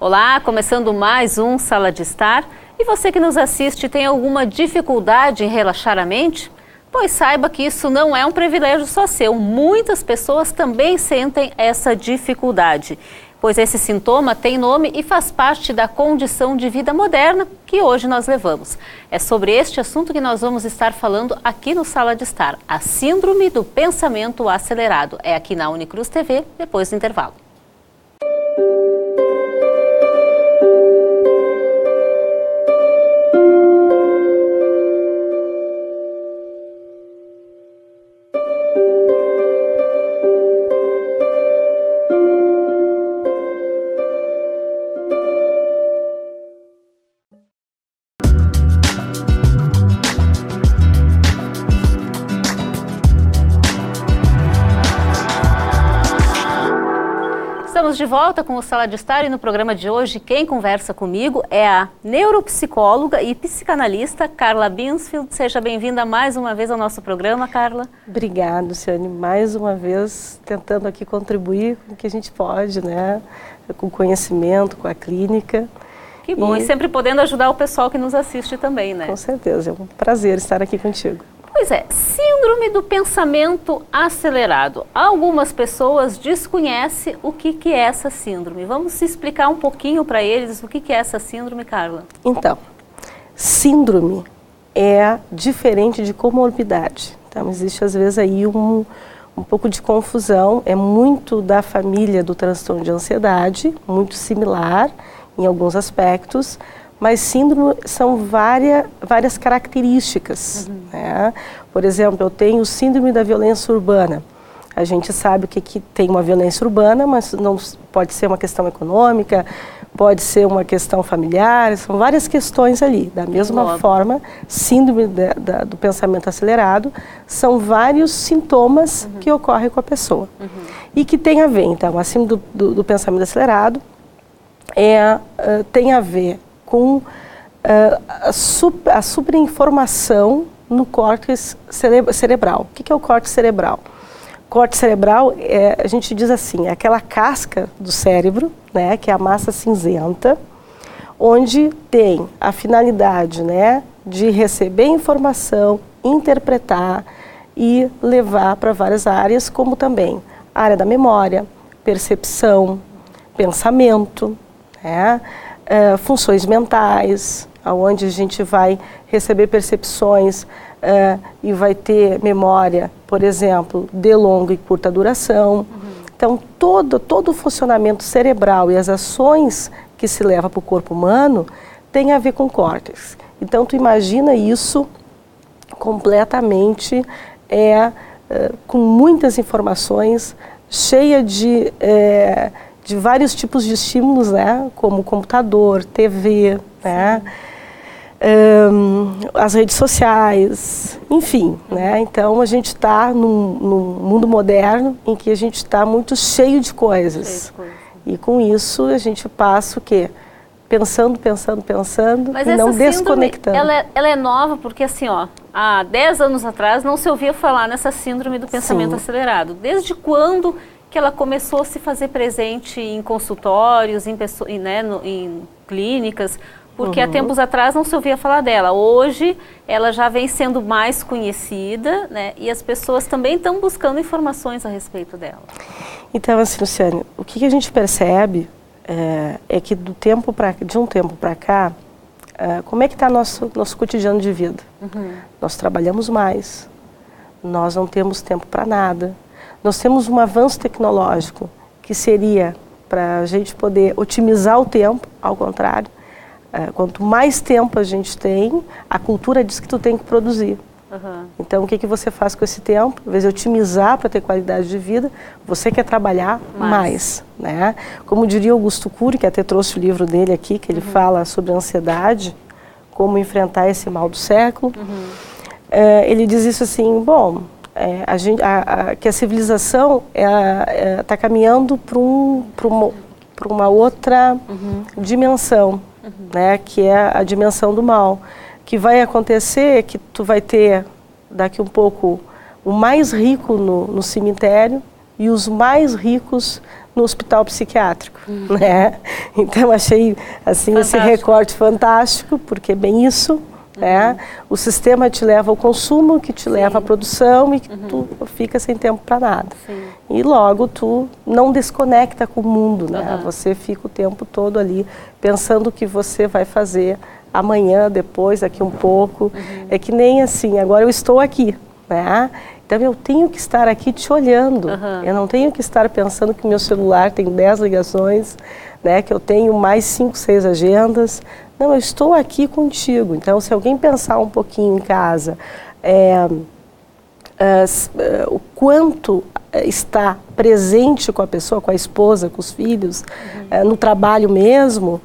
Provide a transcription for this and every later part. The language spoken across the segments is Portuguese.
Olá, começando mais um Sala de Estar. E você que nos assiste tem alguma dificuldade em relaxar a mente? Pois saiba que isso não é um privilégio só seu. Muitas pessoas também sentem essa dificuldade, pois esse sintoma tem nome e faz parte da condição de vida moderna que hoje nós levamos. É sobre este assunto que nós vamos estar falando aqui no Sala de Estar, a Síndrome do Pensamento Acelerado. É aqui na Unicruz TV, depois do intervalo. Estamos de volta com o Sala de Estar e no programa de hoje quem conversa comigo é a neuropsicóloga e psicanalista Carla Binsfeld. Seja bem-vinda mais uma vez ao nosso programa, Carla. Obrigada, Luciane, mais uma vez tentando aqui contribuir com o que a gente pode, né? Com conhecimento, com a clínica. Que bom, e sempre podendo ajudar o pessoal que nos assiste também, né? Com certeza, é um prazer estar aqui contigo. Pois é, síndrome do pensamento acelerado. Algumas pessoas desconhecem o que é essa síndrome. Vamos explicar um pouquinho para eles o que é essa síndrome, Carla? Então, síndrome é diferente de comorbidade. Então, existe às vezes aí um pouco de confusão. É muito da família do transtorno de ansiedade, muito similar em alguns aspectos, mas síndrome são várias características. Né? Por exemplo, eu tenho síndrome da violência urbana. A gente sabe que tem uma violência urbana, mas não pode ser uma questão econômica, pode ser uma questão familiar, são várias questões ali. Da mesma forma, síndrome do pensamento acelerado são vários sintomas que ocorrem com a pessoa. E que tem a ver, então, a síndrome do pensamento acelerado tem a ver com a superinformação no córtex cerebral. O que é o córtex cerebral? O córtex cerebral, a gente diz assim, é aquela casca do cérebro, né, que é a massa cinzenta, onde tem a finalidade, né, de receber informação, interpretar e levar para várias áreas, como também a área da memória, percepção, pensamento, né, funções mentais, onde a gente vai receber percepções e vai ter memória, por exemplo, de longa e curta duração. Então, todo o funcionamento cerebral e as ações que se leva para o corpo humano tem a ver com o córtex. Então, tu imagina isso completamente, com muitas informações, cheia de vários tipos de estímulos, né, como computador, TV, né, as redes sociais, enfim, né, então a gente está num mundo moderno em que a gente está muito cheio de coisas. E com isso a gente passa o quê? Pensando Mas e não desconectando. Ela é nova porque assim, ó, há 10 anos atrás não se ouvia falar nessa síndrome do pensamento acelerado. Desde quando que ela começou a se fazer presente em consultórios, em clínicas, porque há tempos atrás não se ouvia falar dela. Hoje ela já vem sendo mais conhecida, né, e as pessoas também estão buscando informações a respeito dela. Então, assim, Luciane, o que a gente percebe é que de um tempo para cá, como é que está nosso cotidiano de vida? Nós trabalhamos mais, nós não temos tempo para nada. Nós temos um avanço tecnológico que seria para a gente poder otimizar o tempo, ao contrário. Quanto mais tempo a gente tem, a cultura diz que tu tem que produzir. Então, o que você faz com esse tempo? Em vez de otimizar para ter qualidade de vida, você quer trabalhar mais, né? Como diria Augusto Cury, que até trouxe o livro dele aqui, que ele fala sobre a ansiedade, como enfrentar esse mal do século. Ele diz isso assim, bom, que a civilização está caminhando para uma outra dimensão, né, que é a dimensão do mal. Que vai acontecer que tu vai ter daqui um pouco o mais rico no cemitério e os mais ricos no hospital psiquiátrico, né? Então achei assim esse recorte fantástico, porque é bem isso, né? O sistema te leva ao consumo, que te leva à produção e que tu fica sem tempo para nada. Sim. E logo tu não desconecta com o mundo, né? Você fica o tempo todo ali pensando o que você vai fazer amanhã, depois, daqui um pouco. É que nem assim, agora eu estou aqui, né? Então eu tenho que estar aqui te olhando, eu não tenho que estar pensando que meu celular tem 10 ligações, né, que eu tenho mais 5, 6 agendas. Não, eu estou aqui contigo. Então se alguém pensar um pouquinho em casa, o quanto está presente com a pessoa, com a esposa, com os filhos, no trabalho mesmo,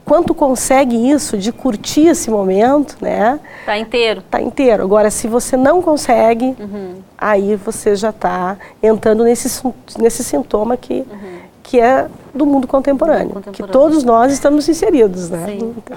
quanto consegue isso de curtir esse momento, né? Tá inteiro. Tá inteiro. Agora, se você não consegue, aí você já está entrando nesse sintoma que é do mundo contemporâneo, que todos nós estamos inseridos, né? Sim. Então,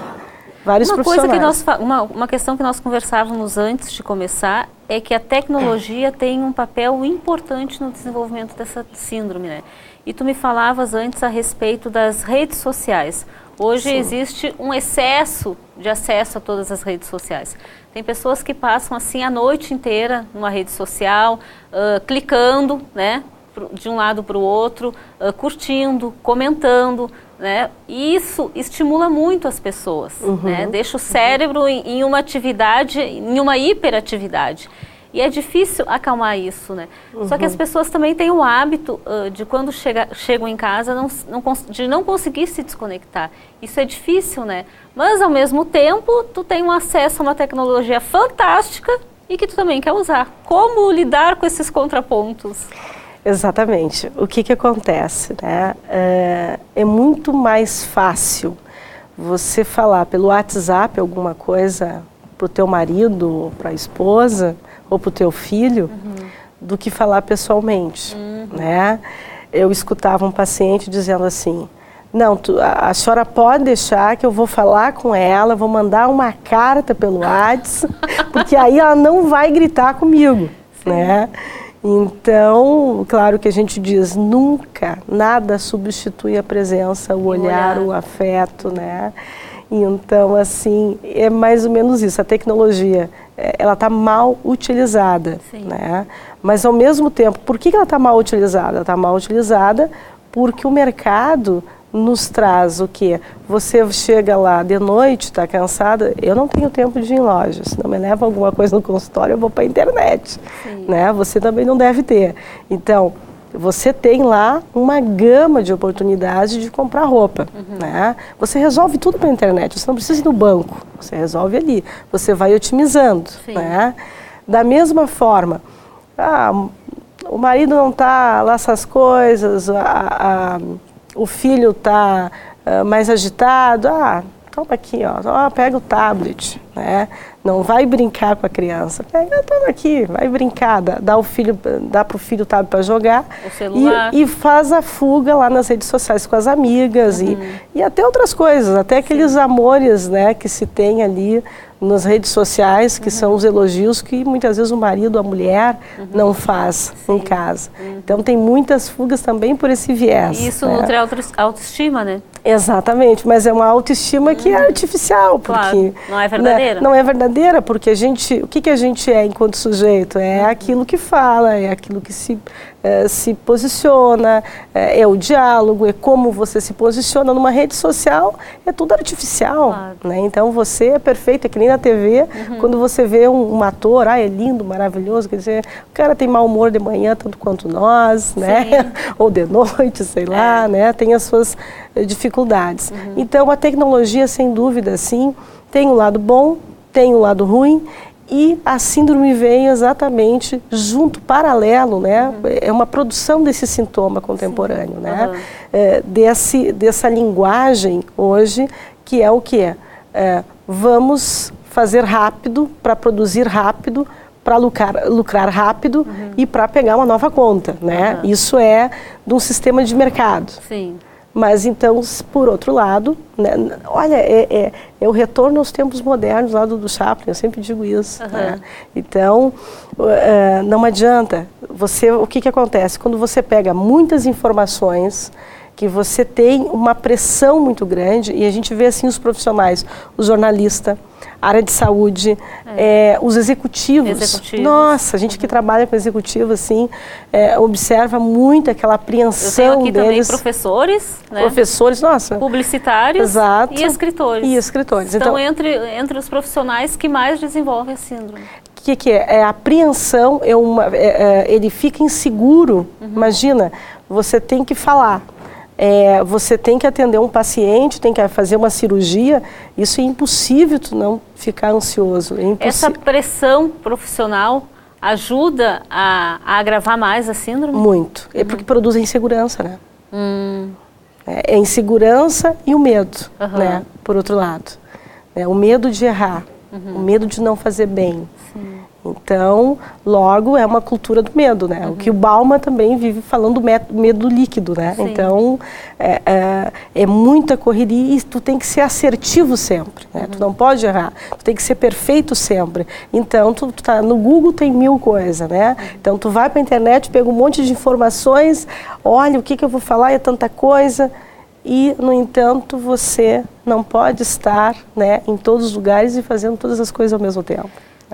vários profissionais. Uma questão que nós conversávamos antes de começar é que a tecnologia tem um papel importante no desenvolvimento dessa síndrome, né? E tu me falavas antes a respeito das redes sociais. Hoje existe um excesso de acesso a todas as redes sociais. Tem pessoas que passam assim a noite inteira numa rede social, clicando, né, de um lado para o outro, curtindo, comentando, né? E isso estimula muito as pessoas, né? Deixa o cérebro em uma atividade, em uma hiperatividade. E é difícil acalmar isso, né? Só que as pessoas também têm o hábito de quando chegam em casa de não conseguir se desconectar. Isso é difícil, né? Mas ao mesmo tempo, tu tem um acesso a uma tecnologia fantástica e que tu também quer usar. Como lidar com esses contrapontos? Exatamente. O que acontece, né? É muito mais fácil você falar pelo WhatsApp alguma coisa para o teu marido, para a esposa ou para o teu filho, do que falar pessoalmente, né? Eu escutava um paciente dizendo assim, não, a senhora pode deixar que eu vou falar com ela, vou mandar uma carta pelo WhatsApp, porque aí ela não vai gritar comigo, né? Então, claro que a gente diz, nunca, nada substitui a presença, o olhar, o afeto, né? Então, assim, é mais ou menos isso. A tecnologia, ela está mal utilizada, né? Mas, ao mesmo tempo, por que ela está mal utilizada? Ela está mal utilizada porque o mercado nos traz o quê? Você chega lá de noite, está cansada, eu não tenho tempo de ir em loja. Se não me leva alguma coisa no consultório, eu vou para a internet, né? Você também não deve ter. Então, você tem lá uma gama de oportunidades de comprar roupa, né? Você resolve tudo pela internet, você não precisa ir no banco, você resolve ali, você vai otimizando, né? Da mesma forma, o marido não está lá essas coisas, o filho está mais agitado, toma aqui, ó, pega o tablet, né? Não vai brincar com a criança, toma aqui, vai brincar, dá para o filho o tablet para jogar o celular. E faz a fuga lá nas redes sociais com as amigas e até outras coisas, até aqueles amores, né, que se tem ali nas redes sociais, que são os elogios que muitas vezes o marido, a mulher não faz em casa. Então tem muitas fugas também por esse viés. E isso nutre a autoestima, né? Exatamente, mas é uma autoestima que é artificial, porque não é verdadeira. Né, não é verdadeira, porque o que a gente é enquanto sujeito? É aquilo que fala, é aquilo que se posiciona, é o diálogo, é como você se posiciona numa rede social, é tudo artificial, né? Então você é perfeito, é que nem na TV, quando você vê um ator, é lindo, maravilhoso, quer dizer, o cara tem mau humor de manhã tanto quanto nós, né? Ou de noite, sei lá, né? Tem as suas dificuldades. Então a tecnologia, sem dúvida, sim, tem um lado bom, tem um lado ruim, e a síndrome veio exatamente junto, paralelo, né? É uma produção desse sintoma contemporâneo, né? Dessa linguagem hoje, que é o quê? Vamos fazer rápido, para produzir rápido, para lucrar rápido e para pegar uma nova conta, né? Isso é de um sistema de mercado. Sim. Mas então, por outro lado, né, olha, é o retorno aos tempos modernos lá do Chaplin, eu sempre digo isso. Né? Então, não adianta, o que acontece? Quando você pega muitas informações, que você tem uma pressão muito grande, e a gente vê assim os profissionais, o jornalista, a área de saúde, os executivos. Nossa, a gente que trabalha com executivo, assim, observa muito aquela apreensão Eu tenho aqui deles. Também professores, né? Professores, nossa. Publicitários. Exato. E escritores. E escritores. Estão entre os profissionais que mais desenvolvem a síndrome. O que é? A apreensão, ele fica inseguro. Imagina, você tem que falar. Você tem que atender um paciente, tem que fazer uma cirurgia, isso é impossível tu não ficar ansioso. Essa pressão profissional ajuda a agravar mais a síndrome? Muito, é porque produz a insegurança, né? É a insegurança e o medo, né? Por outro lado. O medo de errar, o medo de não fazer bem. Sim. Então, logo, é uma cultura do medo, né? O que o Bauman também vive falando do medo líquido, né? Sim. Então, é muita correria e tu tem que ser assertivo sempre, né? Tu não pode errar, tu tem que ser perfeito sempre. Então, tu tá no Google, tem 1000 coisas, né? Então, tu vai para a internet, pega um monte de informações, olha, o que eu vou falar, é tanta coisa. E, no entanto, você não pode estar, né, em todos os lugares e fazendo todas as coisas ao mesmo tempo.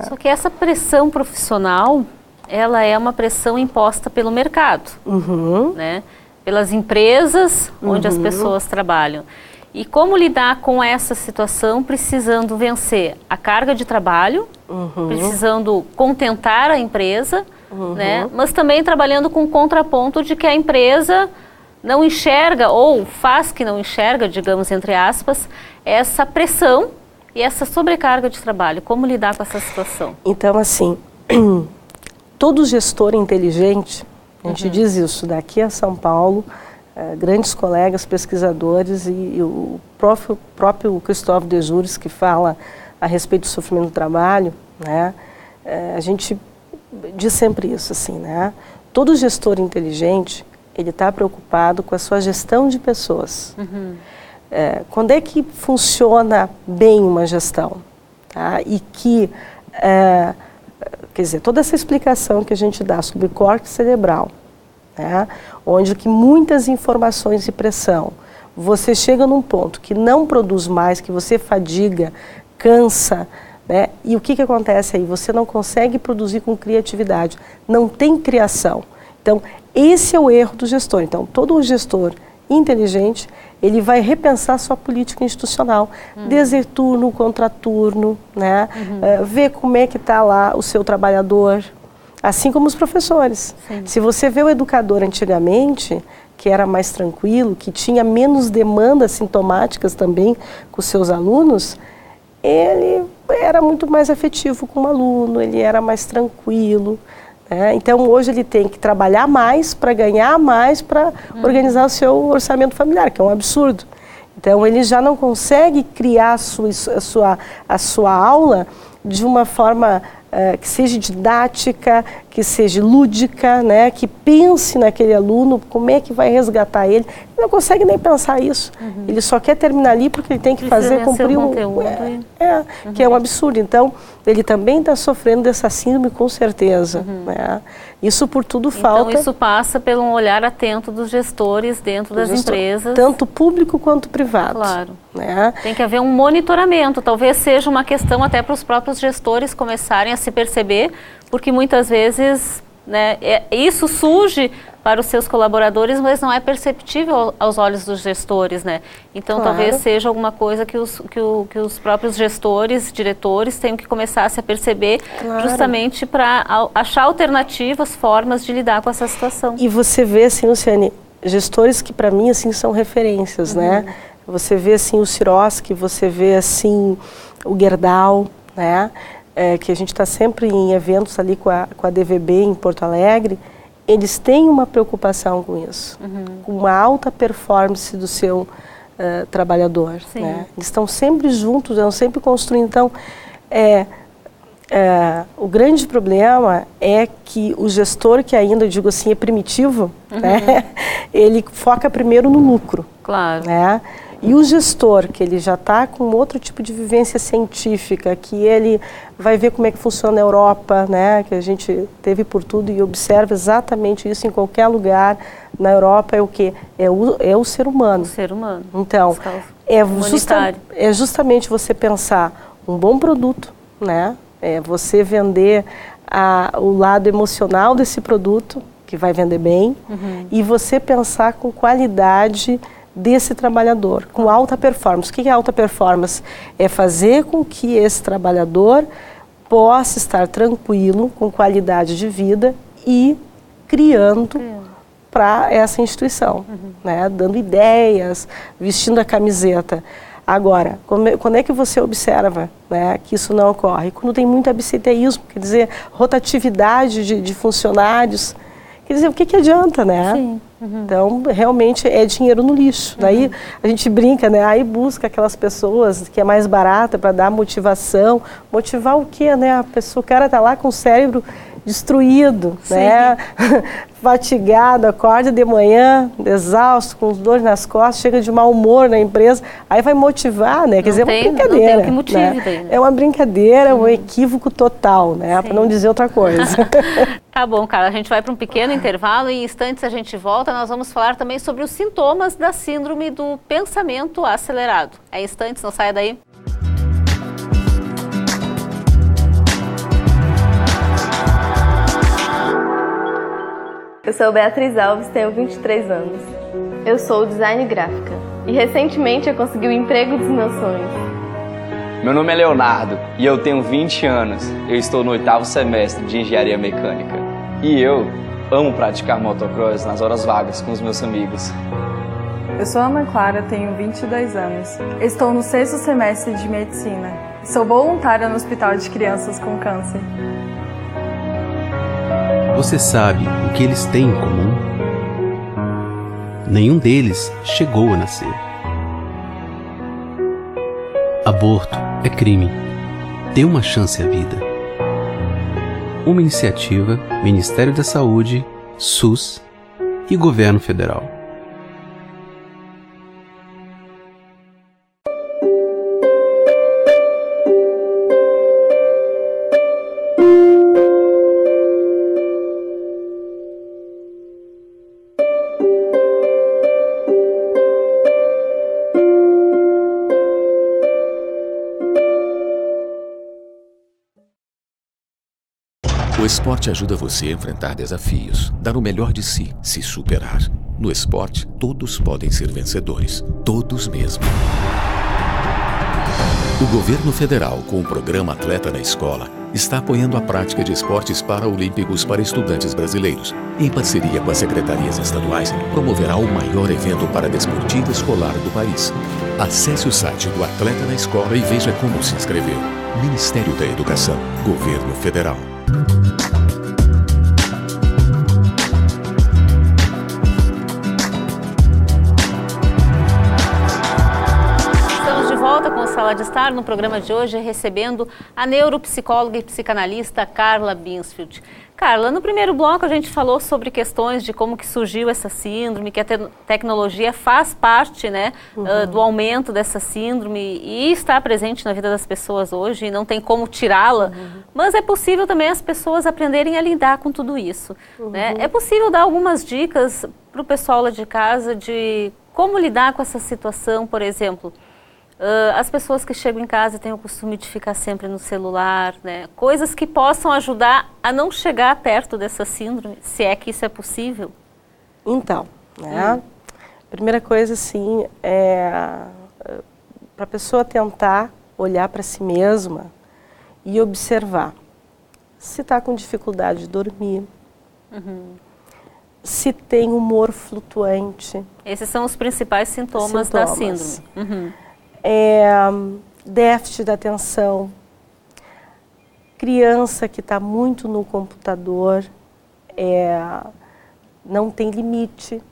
Só que essa pressão profissional, ela é uma pressão imposta pelo mercado, né? Pelas empresas onde as pessoas trabalham. E como lidar com essa situação precisando vencer a carga de trabalho, precisando contentar a empresa, né? Mas também trabalhando com o contraponto de que a empresa não enxerga, ou faz que não enxerga, digamos, entre aspas, essa pressão e essa sobrecarga de trabalho. Como lidar com essa situação? Então, assim, todo gestor inteligente, a gente diz isso, daqui a São Paulo, grandes colegas pesquisadores e o próprio Christophe Dejour, que fala a respeito do sofrimento do trabalho, né? A gente diz sempre isso, assim, né? Todo gestor inteligente, ele está preocupado com a sua gestão de pessoas. Quando é que funciona bem uma gestão? Tá? E que, quer dizer, toda essa explicação que a gente dá sobre córtex cerebral, né? Onde que muitas informações e pressão, você chega num ponto que não produz mais, que você fadiga, cansa, né? E o que acontece aí? Você não consegue produzir com criatividade, não tem criação. Então, esse é o erro do gestor. Então, todo gestor inteligente, ele vai repensar sua política institucional, deserturno, contraturno, né? Ver como é que está lá o seu trabalhador, assim como os professores. Sim. Se você vê o educador antigamente, que era mais tranquilo, que tinha menos demandas sintomáticas também com os seus alunos, ele era muito mais afetivo com o aluno, ele era mais tranquilo. Então, hoje ele tem que trabalhar mais para ganhar mais para organizar o seu orçamento familiar, que é um absurdo. Então, ele já não consegue criar a sua aula de uma forma que seja didática, que seja lúdica, né? Que pense naquele aluno, como é que vai resgatar ele. Ele não consegue nem pensar isso. Ele só quer terminar ali porque ele tem que cumprir um conteúdo. Que é um absurdo. Então, ele também está sofrendo dessa síndrome, com certeza. Né? Isso por tudo falta... Então, isso passa pelo um olhar atento dos gestores dentro das empresas. Tanto público quanto privado. Claro. Né? Tem que haver um monitoramento. Talvez seja uma questão até para os próprios gestores começarem a se perceber, porque muitas vezes, né, isso surge para os seus colaboradores, mas não é perceptível aos olhos dos gestores, né? Então, claro, talvez seja alguma coisa que os próprios gestores, diretores, tenham que começar a se perceber, claro, justamente para achar alternativas, formas de lidar com essa situação. E você vê, assim, Luciane, gestores que para mim, assim, são referências, né? Você vê, assim, o Sirotsky, você vê, assim, o Gerdau, né? Que a gente está sempre em eventos ali com a DVB em Porto Alegre. Eles têm uma preocupação com isso, com uma alta performance do seu trabalhador. Né? Eles estão sempre juntos, estão sempre construindo. Então, o grande problema é que o gestor, que ainda, eu digo assim, é primitivo, né? Ele foca primeiro no lucro. Claro. Né? E o gestor, que ele já está com outro tipo de vivência científica, que ele vai ver como é que funciona a Europa, né? Que a gente teve por tudo e observa exatamente isso em qualquer lugar. Na Europa é o quê? É o ser humano. O ser humano. Então, é justamente você pensar um bom produto, né? É você vender o lado emocional desse produto, que vai vender bem, e você pensar com qualidade desse trabalhador, com alta performance. O que é alta performance? É fazer com que esse trabalhador possa estar tranquilo, com qualidade de vida e criando para essa instituição, né? Dando ideias, vestindo a camiseta. Agora, quando é que você observa, né, que isso não ocorre? Quando tem muito absenteísmo, quer dizer, rotatividade de funcionários. Quer dizer, o que adianta, né? Sim. Então, realmente é dinheiro no lixo. Daí a gente brinca, né? Aí busca aquelas pessoas que é mais barata para dar motivação. Motivar o quê, né? O cara tá lá com o cérebro destruído, né? Fatigado, acorda de manhã, exausto, com dor nas costas, chega de mau humor na empresa, aí vai motivar, né? Quer dizer, é uma brincadeira. Não tem que motive, né? daí, né? É uma brincadeira, um equívoco total, né? Para não dizer outra coisa. Tá bom, Carla, a gente vai para um pequeno intervalo e em instantes a gente volta, nós vamos falar também sobre os sintomas da síndrome do pensamento acelerado. É instantes, não saia daí. Eu sou Beatriz Alves, tenho 23 anos. Eu sou design gráfica e recentemente eu consegui o emprego dos meus sonhos. Meu nome é Leonardo e eu tenho 20 anos. Eu estou no 8º semestre de engenharia mecânica. E eu amo praticar motocross nas horas vagas com os meus amigos. Eu sou Ana Clara, tenho 22 anos. Estou no 6º semestre de medicina. Sou voluntária no Hospital de Crianças com Câncer. Você sabe o que eles têm em comum? Nenhum deles chegou a nascer. Aborto é crime. Dê uma chance à vida. Uma iniciativa, Ministério da Saúde, SUS e Governo Federal. O esporte ajuda você a enfrentar desafios, dar o melhor de si, se superar. No esporte, todos podem ser vencedores, todos mesmo. O Governo Federal, com o programa Atleta na Escola, está apoiando a prática de esportes paraolímpicos para estudantes brasileiros. Em parceria com as secretarias estaduais, promoverá o maior evento paradesportivo escolar do país. Acesse o site do Atleta na Escola e veja como se inscrever. Ministério da Educação, Governo Federal. Com o Sala de Estar, no programa de hoje, recebendo a neuropsicóloga e psicanalista Carla Binsfeld. Carla, no primeiro bloco a gente falou sobre questões de como que surgiu essa síndrome, que a tecnologia faz parte, né, do aumento dessa síndrome e está presente na vida das pessoas hoje e não tem como tirá-la, mas é possível também as pessoas aprenderem a lidar com tudo isso. Né? É possível dar algumas dicas para o pessoal lá de casa de como lidar com essa situação, por exemplo. As pessoas que chegam em casa têm o costume de ficar sempre no celular, né? Coisas que possam ajudar a não chegar perto dessa síndrome, se é que isso é possível. Então, né? Primeira coisa, assim, é para a pessoa tentar olhar para si mesma e observar se está com dificuldade de dormir, se tem humor flutuante. Esses são os principais sintomas da síndrome. Déficit da atenção, criança que está muito no computador, não tem limite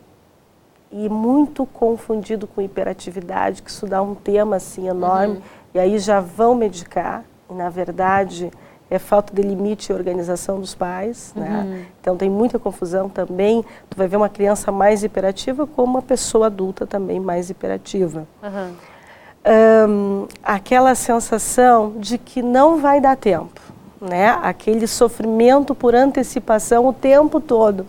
e muito confundido com hiperatividade, que isso dá um tema assim enorme, e aí já vão medicar, e na verdade é falta de limite e organização dos pais, né? Então tem muita confusão também. Tu vai ver uma criança mais hiperativa como uma pessoa adulta também mais hiperativa. Aquela sensação de que não vai dar tempo, né? Aquele sofrimento por antecipação o tempo todo.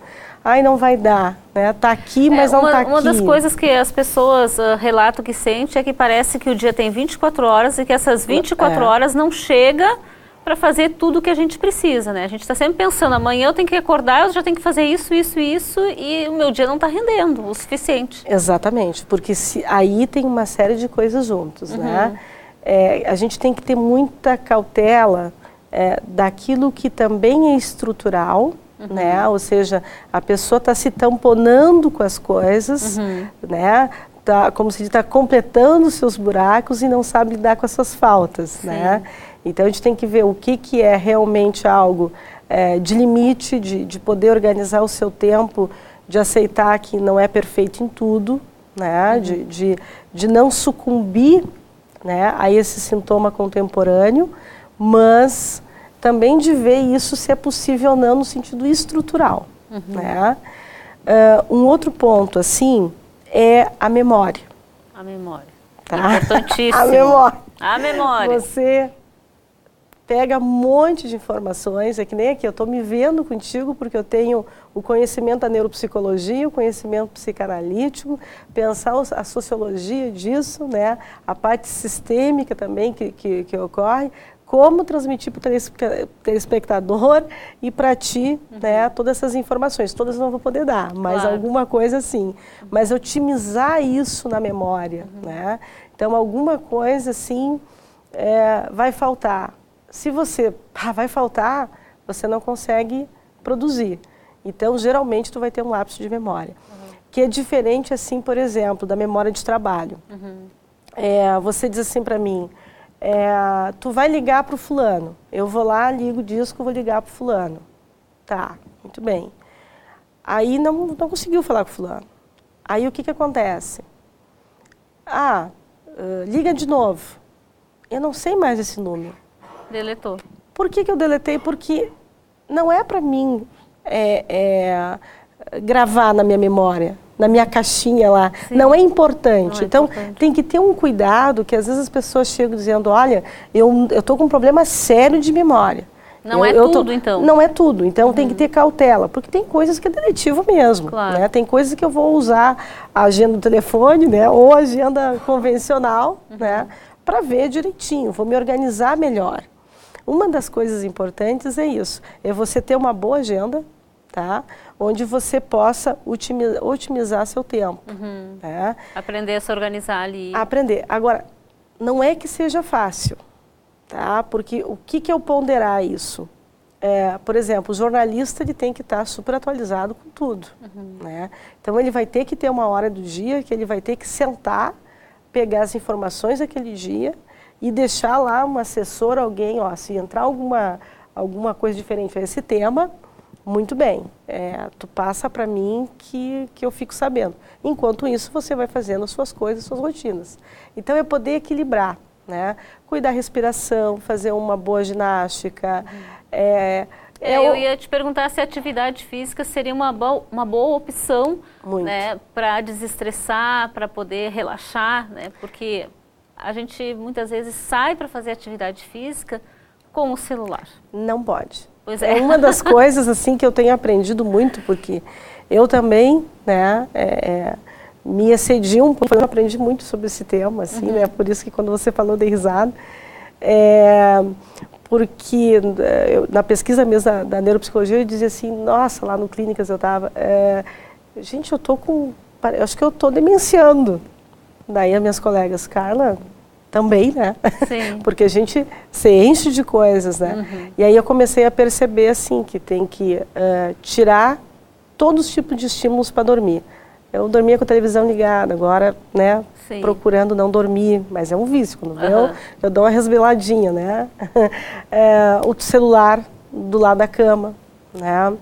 Ai, não vai dar, né? Tá aqui, mas não tá aqui. Uma das coisas que as pessoas relatam que sente é que parece que o dia tem 24 horas e que essas 24 horas não chega para fazer tudo o que a gente precisa, né? A gente está sempre pensando, amanhã eu tenho que acordar, eu já tenho que fazer isso, isso, isso, e o meu dia não está rendendo o suficiente. Exatamente, porque aí tem uma série de coisas juntos, né? A gente tem que ter muita cautela daquilo que também é estrutural, né? Ou seja, a pessoa está se tamponando com as coisas, né? Tá, como se diz, está completando os seus buracos e não sabe lidar com as suas faltas, né? Então a gente tem que ver o que é realmente algo de limite, de poder organizar o seu tempo, de aceitar que não é perfeito em tudo, né? De não sucumbir, né, a esse sintoma contemporâneo, mas também de ver isso se é possível ou não no sentido estrutural. Né? Um outro ponto, assim, é a memória. A memória. Tá? Importantíssimo. A memória. A memória. Você pega um monte de informações, é que nem aqui, eu estou me vendo contigo porque eu tenho o conhecimento da neuropsicologia, o conhecimento psicanalítico, pensar a sociologia disso, né? A parte sistêmica também que ocorre, como transmitir para o telespectador e para ti, né, todas essas informações. Todas não vou poder dar, mas alguma coisa sim. Mas otimizar isso na memória, né? Então, alguma coisa assim vai faltar. Se você vai faltar, você não consegue produzir. Então, geralmente, tu vai ter um lapso de memória. Que é diferente, assim, por exemplo, da memória de trabalho. Você diz assim para mim, tu vai ligar para o fulano. Eu vou lá, ligo o disco, vou ligar para o fulano. Tá, muito bem. Aí não conseguiu falar com o fulano. Aí o que acontece? Liga de novo. Eu não sei mais esse número. Deletou. Por que eu deletei? Porque não é para mim gravar na minha memória, na minha caixinha lá. Sim. Não é importante. Então, tem que ter um cuidado, que às vezes as pessoas chegam dizendo, olha, eu estou com um problema sério de memória. Não é tudo, então. Não é tudo. Então, tem que ter cautela, porque tem coisas que é deletivo mesmo. Claro. Né? Tem coisas que eu vou usar a agenda do telefone, né? Ou a agenda convencional, né? Para ver direitinho, vou me organizar melhor. Uma das coisas importantes é isso, é você ter uma boa agenda, tá? Onde você possa otimizar seu tempo. Né? Aprender a se organizar ali. Aprender. Agora, não é que seja fácil, tá? Porque o que é o ponderar isso? Por exemplo, o jornalista ele tem que estar super atualizado com tudo. Né? Então, ele vai ter que ter uma hora do dia que ele vai ter que sentar, pegar as informações daquele dia e deixar lá um assessor, alguém, se entrar alguma coisa diferente a esse tema, muito bem, tu passa para mim que eu fico sabendo. Enquanto isso, você vai fazendo as suas coisas, suas rotinas. Então, é poder equilibrar, né? Cuidar da respiração, fazer uma boa ginástica. Eu ia te perguntar se a atividade física seria uma boa opção, né, para desestressar, para poder relaxar, né? Porque a gente muitas vezes sai para fazer atividade física com o celular. Não pode. Pois é. É uma das coisas assim que eu tenho aprendido muito, porque eu também, né, me excedi um pouco, eu aprendi muito sobre esse tema, assim, né? Por isso que quando você falou de risada, porque na pesquisa mesmo da neuropsicologia eu dizia assim, nossa, lá no Clínicas eu estava, gente, eu acho que eu estou demenciando. Daí as minhas colegas, Carla, também, né? Sim. Porque a gente se enche de coisas, né? E aí eu comecei a perceber, assim, que tem que tirar todos os tipos de estímulos para dormir. Eu dormia com a televisão ligada, agora, né, procurando não dormir, mas é um vício, quando eu dou uma resveladinha, né? O celular do lado da cama, né?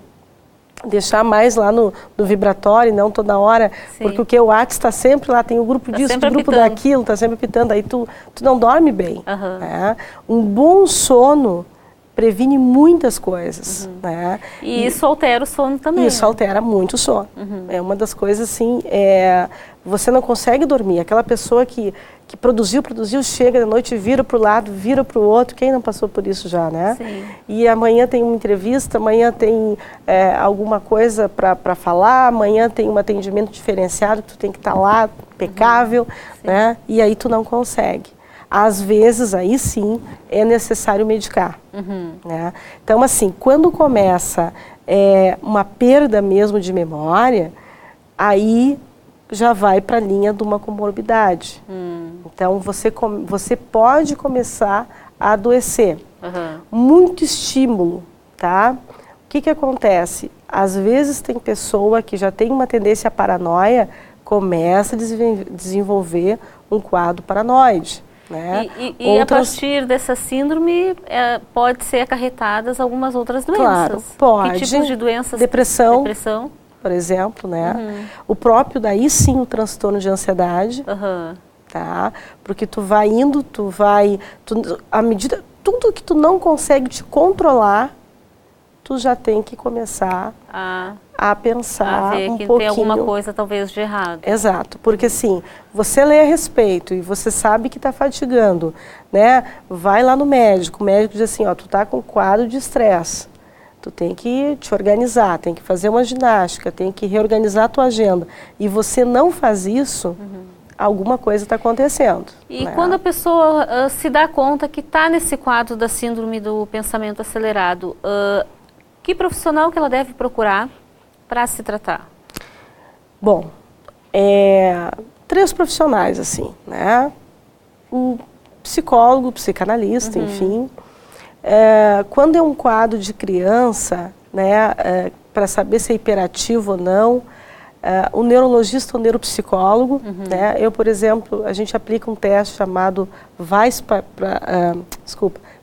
Deixar mais lá no vibratório, não toda hora, porque o WhatsApp está sempre lá, tem o grupo disso, o grupo daquilo, está sempre pitando, aí tu não dorme bem. Né? Um bom sono previne muitas coisas, né? E isso altera o sono também. Isso altera muito o sono. É uma das coisas, assim, você não consegue dormir. Aquela pessoa que produziu, chega de noite, vira para o lado, vira para o outro. Quem não passou por isso já, né? Sim. E amanhã tem uma entrevista, amanhã tem alguma coisa para falar, amanhã tem um atendimento diferenciado que tu tem que estar lá, impecável, né? E aí tu não consegue. Às vezes, aí sim, é necessário medicar. Né? Então, assim, quando começa uma perda mesmo de memória, aí já vai para a linha de uma comorbidade. Então, você pode começar a adoecer. Muito estímulo, tá? O que acontece? Às vezes tem pessoa que já tem uma tendência à paranoia, começa a desenvolver um quadro paranoide. Né? E a partir dessa síndrome pode ser acarretadas algumas outras doenças. Claro, pode. Que tipos de doenças? Depressão, por exemplo, né? O próprio, daí sim, o transtorno de ansiedade, tá? Porque tu vai indo, à medida, tudo que tu não consegue te controlar, tu já tem que começar a pensar ver um que pouquinho. Tem alguma coisa talvez de errado. Exato, porque assim, você lê a respeito e você sabe que está fatigando, né? Vai lá no médico, o médico diz assim, ó, tu tá com quadro de estresse, tu tem que te organizar, tem que fazer uma ginástica, tem que reorganizar a tua agenda, e você não faz isso, alguma coisa está acontecendo. E né? quando a pessoa se dá conta que está nesse quadro da síndrome do pensamento acelerado, que profissional que ela deve procurar para se tratar? Bom, 3 profissionais, assim, né? O psicólogo, psicanalista, enfim. Quando é um quadro de criança, né, para saber se é hiperativo ou não, o neurologista ou o neuropsicólogo, né? Eu, por exemplo, a gente aplica um teste chamado VAIS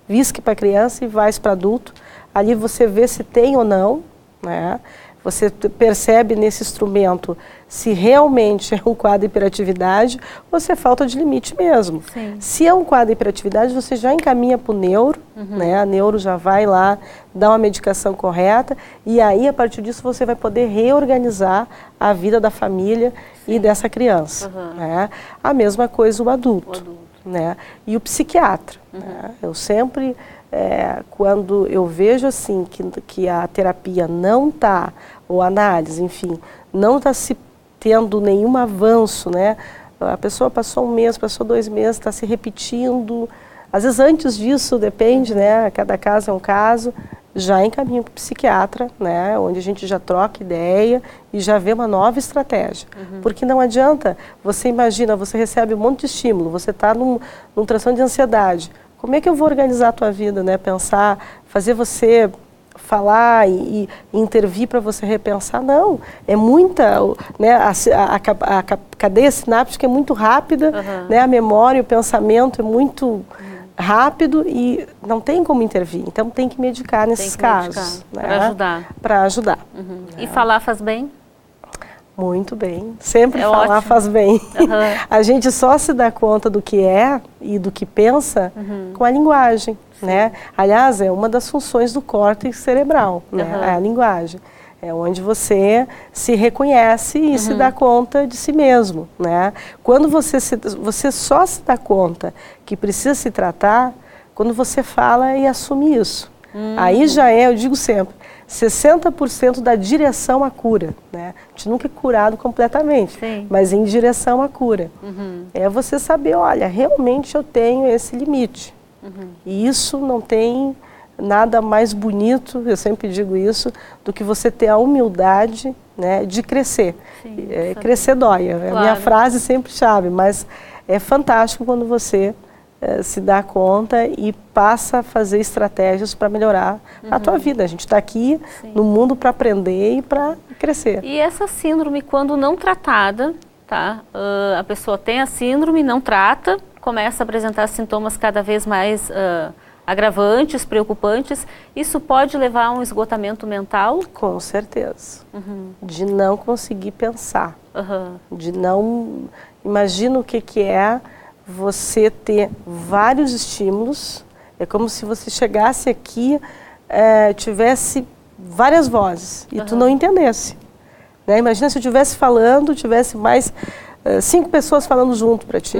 VISC para criança e VAIS para adulto. Ali você vê se tem ou não, né? Você percebe nesse instrumento se realmente é um quadro de hiperatividade ou se é falta de limite mesmo. Sim. Se é um quadro de hiperatividade, você já encaminha para o neuro, né? A neuro já vai lá dar uma medicação correta e aí, a partir disso, você vai poder reorganizar a vida da família e dessa criança. Né? A mesma coisa o adulto. Né? E o psiquiatra. Né? Eu sempre... quando eu vejo assim que a terapia não está, ou a análise, enfim, não está se tendo nenhum avanço, né? A pessoa passou 1 mês, passou 2 meses, está se repetindo, às vezes antes disso, depende, né? Cada caso é um caso, já encaminho para o psiquiatra, né? Onde a gente já troca ideia e já vê uma nova estratégia. Porque não adianta, você imagina, você recebe um monte de estímulo, você está num transtorno de ansiedade. Como é que eu vou organizar a tua vida, né? Pensar, fazer você falar e intervir para você repensar? Não, é muita, né? A cadeia sináptica é muito rápida, né? A memória, o pensamento é muito rápido e não tem como intervir. Então tem que medicar nesses casos. Né? Para ajudar. Para ajudar. E falar faz bem? Muito bem. Sempre falar ótimo. faz bem. A gente só se dá conta do que é e do que pensa com a linguagem, né? Aliás, é uma das funções do córtex cerebral, né? É a linguagem. É onde você se reconhece e se dá conta de si mesmo, né? Quando você só se dá conta que precisa se tratar, quando você fala e assume isso. Aí já eu digo sempre, 60% da direção à cura, né? A gente nunca é curado completamente, mas em direção à cura. É você saber, olha, realmente eu tenho esse limite. E isso não tem nada mais bonito, eu sempre digo isso, do que você ter a humildade, né, de crescer. Crescer dói, é a minha frase sempre chave, mas é fantástico quando você se dá conta e passa a fazer estratégias para melhorar a tua vida. A gente está aqui no mundo para aprender e para crescer. E essa síndrome, quando não tratada, tá? A pessoa tem a síndrome, não trata, começa a apresentar sintomas cada vez mais agravantes, preocupantes, isso pode levar a um esgotamento mental? Com certeza. De não conseguir pensar. De não... Imagina o que é você ter vários estímulos É como se você chegasse aqui, tivesse várias vozes e tu não entendesse. Né? Imagina se eu estivesse falando, tivesse mais 5 pessoas falando junto para ti.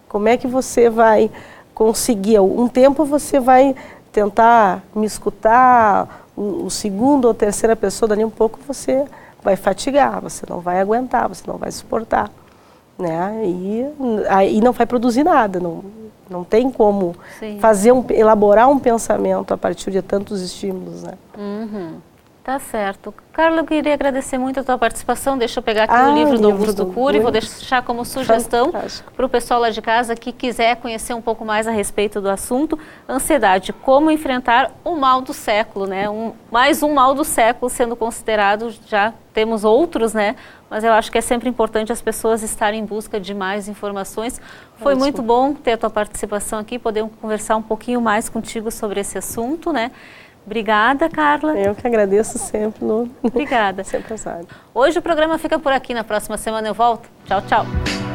Como é que você vai conseguir? Um tempo você vai tentar me escutar, o segundo ou terceira pessoa, dali um pouco você vai fatigar, você não vai aguentar, você não vai suportar. Né? E aí não vai produzir nada, não tem como elaborar um pensamento a partir de tantos estímulos. Né? Tá certo. Carla, eu queria agradecer muito a tua participação. Deixa eu pegar aqui o livro do Augusto Cury, vou deixar como sugestão para o pessoal lá de casa que quiser conhecer um pouco mais a respeito do assunto. Ansiedade, como enfrentar o mal do século, né? Mais um mal do século sendo considerado, já temos outros, né? Mas eu acho que é sempre importante as pessoas estarem em busca de mais informações. Foi muito bom ter a tua participação aqui, poder conversar um pouquinho mais contigo sobre esse assunto, né? Obrigada, Carla. Eu que agradeço sempre. Obrigada. Sempre. Hoje o programa fica por aqui. Na próxima semana eu volto. Tchau, tchau.